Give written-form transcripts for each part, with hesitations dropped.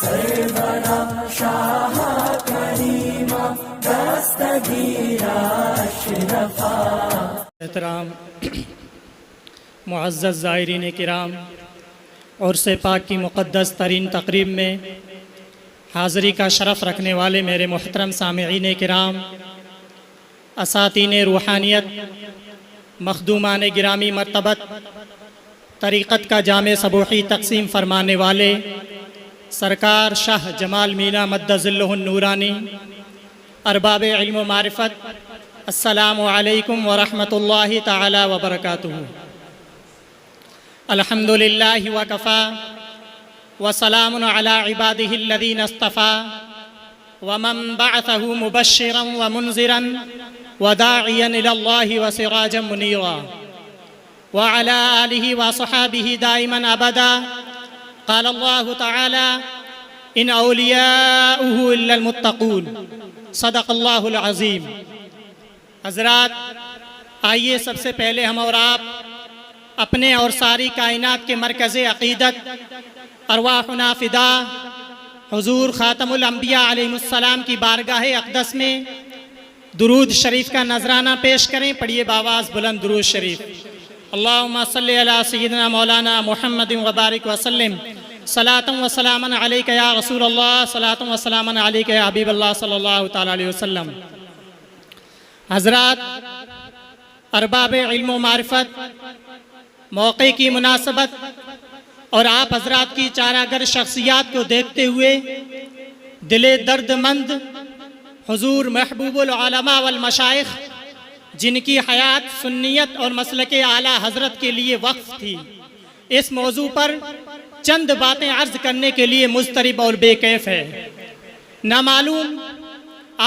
سرورا شاہ کریمہ دستگیرہ اشرفا۔ احترام معزز زائرین کرام، عرس پاک کی مقدس ترین تقریب میں حاضری کا شرف رکھنے والے میرے محترم سامعین کرام، اساتین روحانیت، مخدومان گرامی مرتبت، طریقت کا جامع صبوحی تقسیم فرمانے والے سرکار شاہ جمال مینا مد ظلہ النورانی، ارباب علم و معرفت، السلام علیکم ورحمۃ اللہ تعالی وبرکاتہ۔ الحمد للہ وکفا وسلام علی عبادہ الذین اصطفیٰ ومن بعثہ مبشرا ومنذرا وداعیا الی اللہ وسراجا منیرا وعلی آلہ وصحابہ دائما ابدا۔ قال اللہ تعالی ان اولیاؤہ الا المتقون، صدق اللہ العظیم۔ حضرات، آئیے سب سے پہلے ہم اور آپ اپنے اور ساری کائنات کے مرکز عقیدت ارواحنا فدا حضور خاتم الانبیاء علیہ السلام کی بارگاہ اقدس میں درود شریف کا نذرانہ پیش کریں۔ پڑھیے باواز بلند درود شریف۔ اللہم صلی علی سیدنا مولانا محمد وبارک وسلم، صلاۃ و سلاما علیک یا رسول اللہ، صلاۃ و سلاما علیک یا حبیب اللہ صلی اللہ تعالی علیہ وسلم۔ حضرات، ارباب علم و معرفت، موقع کی مناسبت اور آپ حضرات کی چارہ گر شخصیات کو دیکھتے ہوئے دل درد مند حضور محبوب العلماء والمشائخ، جن کی حیات سنیت اور مسلک اعلیٰ حضرت کے لیے وقف تھی، اس موضوع پر چند باتیں عرض کرنے کے لیے مضطرب اور بے کیف ہے۔ نہ معلوم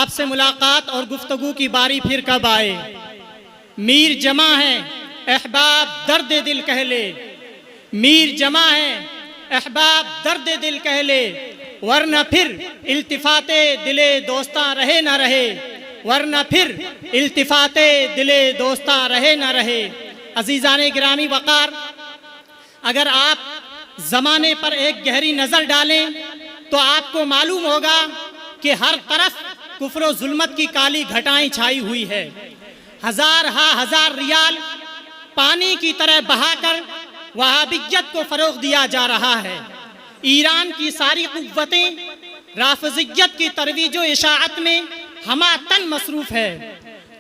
آپ سے ملاقات اور گفتگو کی باری پھر کب آئے۔ میر جمع ہے احباب درد دل کہہ لے، میر جمع ہے احباب درد دل کہہ لے، ورنہ پھر التفات دل دوستاں رہے نہ رہے، ورنہ پھر التفات دل دوستاں رہے نہ رہے۔ عزیزان گرامی وقار، اگر آپ زمانے پر ایک گہری نظر ڈالیں تو آپ کو معلوم ہوگا کہ ہر طرف کفر و ظلمت کی کالی گھٹائیں چھائی ہوئی ہے۔ ہزار ریال پانی کی طرح بہا کر وہابیت کو فروغ دیا جا رہا ہے۔ ایران کی ساری قوتیں رافضیت کی ترویج و اشاعت میں ہمہ تن مصروف ہے،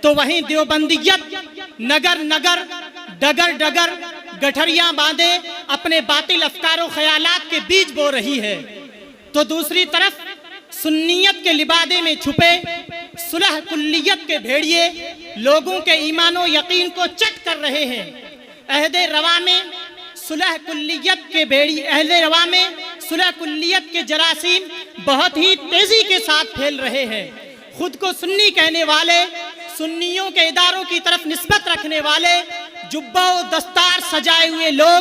تو وہیں دیوبندیت نگر نگر ڈگر ڈگر گٹھریاں باندھے اپنے باطل افکار و خیالات کے بیج بو رہی ہے۔ تو دوسری طرف سنیت کے لبادے میں چھپے صلح کلیت کے بھیڑیے لوگوں کے ایمان و یقین کو چٹ کر رہے ہیں۔ عہد روا میں صلح کلیت کے جراثیم بہت ہی تیزی کے ساتھ پھیل رہے ہیں۔ خود کو سنی کہنے والے، سنیوں کے اداروں کی طرف نسبت رکھنے والے، جبہ و دستار سجائے ہوئے لوگ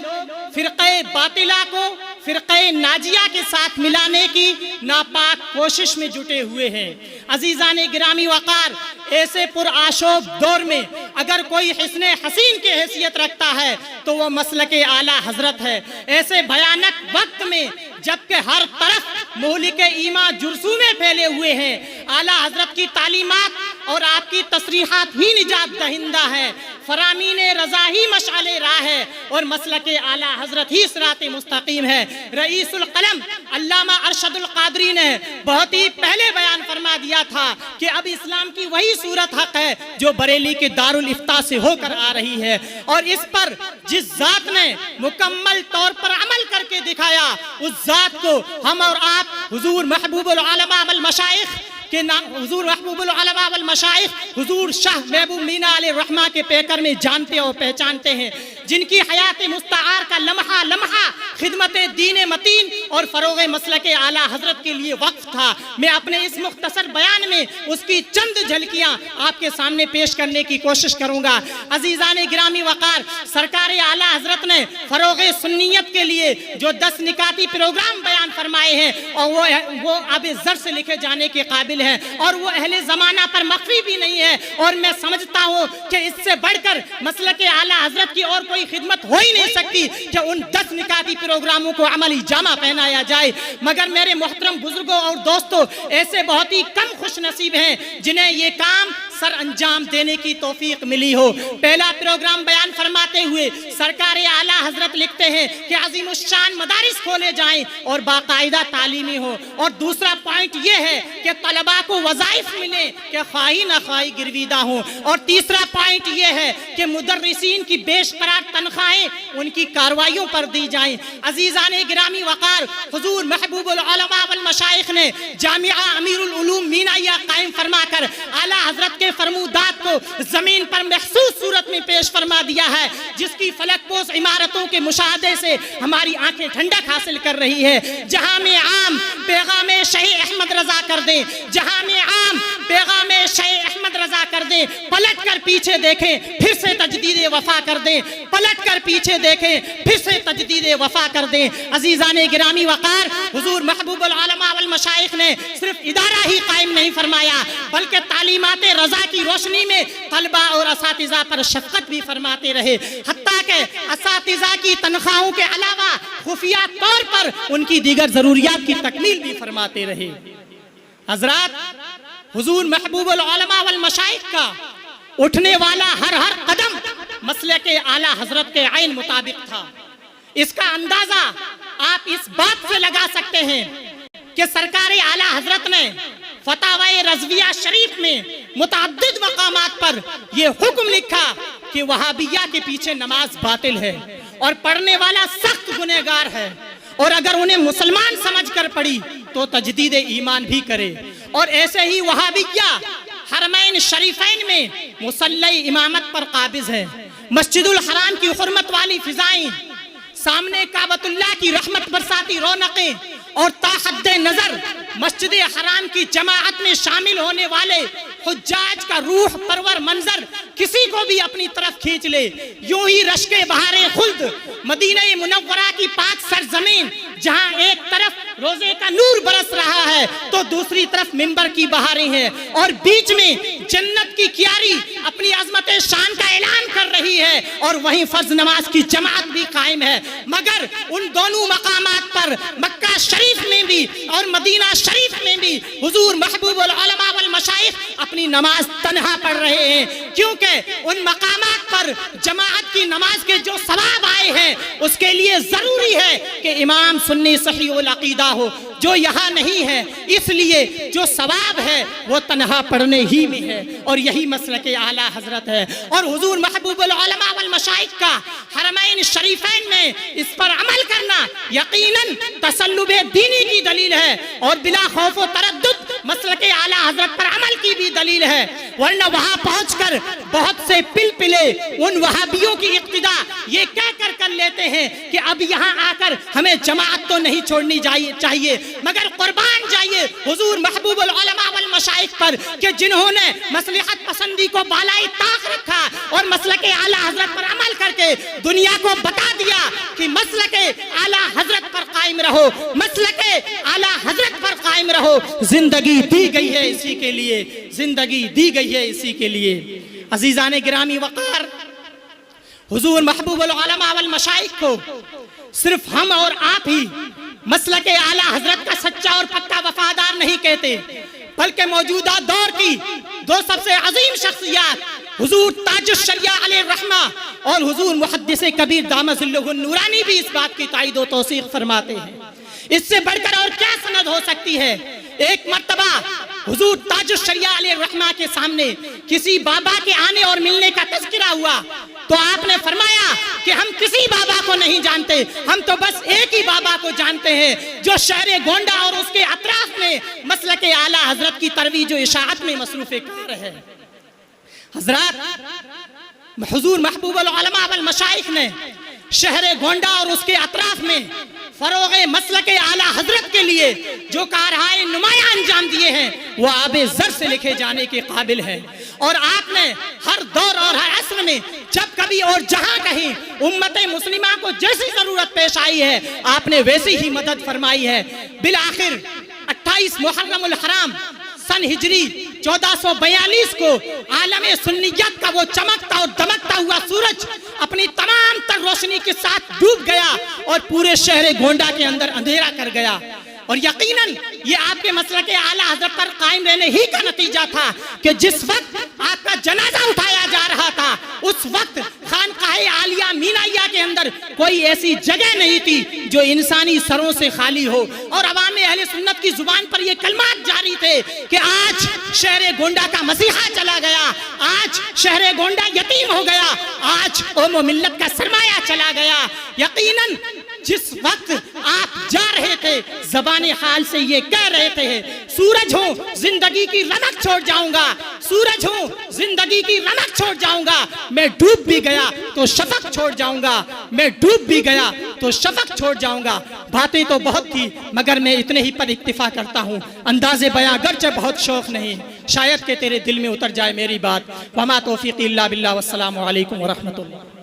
فرقہ باطلہ کو فرقہ ناجیہ کے ساتھ ملانے کی ناپاک کوشش میں جٹے ہوئے ہیں۔ عزیزان گرامی وقار، ایسے پرآشوب دور میں اگر کوئی حسن حسین کی حیثیت رکھتا ہے تو وہ مسلک اعلیٰ حضرت ہے۔ ایسے بھیانک وقت میں جبکہ ہر طرف مہلک ایمان جرثومے پھیلے ہوئے ہیں، اعلیٰ حضرت کی تعلیمات اور آپ کی تصریحات ہی نجات دہندہ ہے، فرامین رضا ہی مشعل راہ ہے، اور مسلک اعلیٰ حضرت ہی صراط مستقیم ہے۔ رئیس القلم علامہ ارشد القادری نے بہت ہی پہلے بیان فرما دیا تھا کہ اب اسلام کی وہی صورت حق ہے جو بریلی کے دارالافتاء سے ہو کر آ رہی ہے، اور اس پر جس ذات نے مکمل طور پر عمل کر کے دکھایا، اس ذات کو ہم اور آپ حضور محبوب العلماء والمشائخ کہ حضور محبوب العلماء والمشائخ حضور شاہ محبوب مینا علیہ الرحمہ کے پیکر میں جانتے اور پہچانتے ہیں، جن کی حیات مستعار کا لمحہ لمحہ خدمت دین متین اور فروغ مسلک اعلیٰ حضرت کے لیے وقف تھا۔ میں اپنے اس مختصر بیان میں اس کی چند جھلکیاں آپ کے سامنے پیش کرنے کی کوشش کروں گا۔ عزیزان گرامی وقار، سرکار اعلیٰ حضرت نے فروغ سنیت کے لیے جو 10 نکاتی پروگرام بیان فرمائے ہیں، اور وہ آب زر سے لکھے جانے کے قابل ہیں، اور وہ اہل زمانہ پر مخفی بھی نہیں ہے، اور میں سمجھتا ہوں کہ اس سے بڑھ کر مسلک اعلیٰ حضرت کی اور کوئی خدمت ہو ہی نہیں سکتی کہ ان 10 نکاتی پروگراموں کو عملی جامہ پہنایا جائے، مگر میرے محترم بزرگوں اور دوستوں، ایسے بہت ہی کم خوش نصیب ہیں جنہیں یہ کام سر انجام دینے کی توفیق ملی ہو۔ پہلا پروگرام بیان فرماتے ہوئے سرکار اعلیٰ حضرت لکھتے ہیں کہ عظیم الشان مدارس کھولے جائیں اور باقاعدہ تعلیمی ہو، اور دوسرا پوائنٹ یہ ہے کہ طلباء کو وظائف ملیں کہ خواہی نہ خواہی گرویدہ ہوں، اور تیسرا پوائنٹ یہ ہے کہ مدرسین کی بیش قرار تنخواہیں ان کی کارروائیوں پر دی جائیں۔ عزیزان گرامی وقار، حضور محبوب العلماء والمشائخ نے جامعہ امیر العلوم مینائیہ قائم فرما کر اعلیٰ حضرت کے فرمودات کو زمین پر محسوس صورت میں پیش فرما دیا ہے، جس کی فلک پوش عمارتوں کے مشاہدے سے ہماری آنکھیں ٹھنڈک حاصل کر رہی ہے۔ جہاں میں عام پیغام شیخ احمد رضا کر دیں، جہاں میں عام پیغام شیخ احمد رضا کر دیں، پلٹ کر پیچھے دیکھیں پھر سے تجدید وفا کر دیں، پلٹ کر پیچھے دیکھیں پھر سے تجدید وفا کر دیں۔ عزیزان گرامی وقار، حضور محبوب العلماء والمشائخ نے صرف ادارہ ہی قائم نہیں فرمایا بلکہ تعلیمات رضا کی روشنی میں طلباء اور اساتذہ پر شفقت بھی فرماتے رہے، حتیٰ کہ اساتذہ کی تنخواہوں کے علاوہ خفیہ طور پر ان کی دیگر ضروریات کی تکمیل بھی فرماتے رہے۔ حضرات، حضور محبوب العلماء والمشائخ کا اٹھنے والا ہر قدم مسلک اعلیٰ حضرت کے عین مطابق تھا۔ اس کا اندازہ آپ اس بات سے لگا سکتے ہیں کہ سرکار اعلیٰ حضرت نے فتاوی رضویہ شریف میں متعدد مقامات پر یہ حکم لکھا کہ وہابیہ کے پیچھے نماز باطل ہے اور پڑھنے والا سخت گنہگار ہے، اور اگر انہیں مسلمان سمجھ کر پڑھی تو تجدید ایمان بھی کرے۔ اور ایسے ہی وہابیہ حرمین شریفین میں مصلی امامت پر قابض ہے، مسجد الحرام کی حرمت والی فضائیں، سامنے کعبۃ اللہ کی رحمت برساتی رونقیں، اور تا حد نظر مسجد حرام کی جماعت میں شامل ہونے والے حجاج کا روح پرور منظر کسی کو بھی اپنی طرف کھینچ لے۔ یوں ہی رشک بہار خلد مدینہ منورہ کی پاک سرزمین، جہاں ایک طرف روزے کا نور برس رہا ہے تو دوسری طرف منبر کی بہاریں ہیں، اور بیچ میں جنت کی کیاری اپنی عظمت شان کا اعلان کر رہی ہے، اور وہیں فرض نماز کی جماعت بھی قائم ہے۔ مگر ان دونوں مقامات پر مکہ شریف میں بھی اور مدینہ شریف میں بھی حضور محبوب العلماء والمشائخ اپنی نماز تنہا پڑھ رہے ہیں، کیونکہ ان مقامات پر جماعت کی نماز کے جو ثواب آئے ہیں اس کے لیے ضروری ہے کہ امام سنی صحیح العقیدہ ہو، جو یہاں نہیں ہے، اس لیے جو ثواب ہے وہ تنہا پڑھنے ہی میں ہے، اور یہی مسلک اعلیٰ حضرت ہے۔ اور حضور محبوب العلماء والمشائخ کا حرمین شریفین میں اس پر عمل کرنا یقیناً تسلب دینی کی دلیل ہے، اور بلا خوف و تردد مسلک اعلیٰ حضرت پر عمل کی بھی دلیل ہے، ورنہ وہاں پہنچ کر بہت سے پلپلے ان وہابیوں کی اقتدا یہ کہہ کر لیتے ہیں کہ اب یہاں آ کر ہمیں جماعت تو نہیں چھوڑنی چاہیے، مگر قربان جائیے حضور محبوب العلماء والمشائخ پر کہ جنہوں نے مصلحت پسندی کو بالائے طاق رکھا اور مسلک اعلیٰ حضرت پر عمل کر کے دنیا کو بتا دیا کہ مسلک اعلیٰ حضرت پر قائم رہو، مسلک اعلیٰ حضرت پر قائم رہو، زندگی دی گئی ہے اسی کے لیے، زندگی دی گئی ہے اسی کے لیے۔ عزیزان گرامی وقار، حضور محبوب العلماء والمشائخ کو صرف ہم اور آپ ہی مسلک اعلیٰ حضرت کا سچا اور پکا وفادار نہیں کہتے، بلکہ موجودہ دور کی دو سب سے عظیم شخصیات حضور تاج الشریعہ علیہ الرحمہ اور حضور محدث کبیر دامت ظلہ النورانی بھی اس بات کی تائید و توثیق فرماتے ہیں۔ اس سے بڑھ کر اور کیا سند ہو سکتی ہے؟ ایک مرتبہ حضور تاج الشریعہ علیہ الرحمہ کے سامنے کسی بابا کے آنے اور ملنے کا تذکرہ ہوا تو آپ نے فرمایا کہ ہم کسی بابا کو نہیں جانتے، ہم تو بس ایک ہی بابا کو جانتے ہیں جو شہر گونڈا اور اس کے اطراف میں مسلک اعلیٰ حضرت کی ترویج و اشاعت میں مصروف کار ہے۔ حضرات، حضور محبوب العلماء والمشائخ نے شہر گونڈا اور اس کے اطراف میں فروغ مسلک اعلیٰ حضرت کے لیے جو کارہائے نمایاں انجام دیے ہیں وہ آب زر سے لکھے جانے کے قابل ہے، اور آپ نے ہر دور اور ہر عصر میں جب کبھی اور جہاں کہیں امت مسلمہ کو جیسی ضرورت پیش آئی ہے آپ نے ویسی ہی مدد فرمائی ہے۔ بالآخر 28 محرم الحرام سن ہجری 1442 کو عالم سنیت کا وہ چمکتا اور دمکتا ہوا سورج اپنی تمام تر روشنی کے ساتھ ڈوب گیا اور پورے شہر گونڈا کے اندر اندھیرا کر گیا. اور یقیناً یہ آپ کے مسلک اعلیٰ حضرت پر قائم رہنے ہی کا نتیجہ تھا کہ جس وقت آپ کا جنازہ اٹھایا جا رہا تھا اس وقت خانقاہ عالیہ مینائیہ کے اندر کوئی ایسی جگہ نہیں تھی جو انسانی سروں سے خالی ہو. اور عوام اہل سنت کی زبان پر یہ کلمات جاری تھے کہ آج شہر گونڈا کا مسیحا چلا گیا, آج شہر گونڈا یتیم ہو گیا, آج قوم و ملت کا سرمایہ چلا گیا. یقیناً جس وقت آپ جا رہے تھے زبان حال سے یہ کہہ رہے تھے سورج ہوں زندگی کی رمق چھوڑ جاؤں گا, سورج ہوں زندگی کی رمق چھوڑ جاؤں گا, میں ڈوب بھی گیا تو شفق چھوڑ جاؤں گا, میں ڈوب بھی گیا تو شفق چھوڑ جاؤں گا. باتیں تو بہت تھی مگر میں اتنے ہی پر اکتفا کرتا ہوں. انداز بیاں گرچہ بہت شوق نہیں, شاید کہ تیرے دل میں اتر جائے میری بات. وما توفیقی الا باللہ والسلام علیکم ورحمۃ اللہ.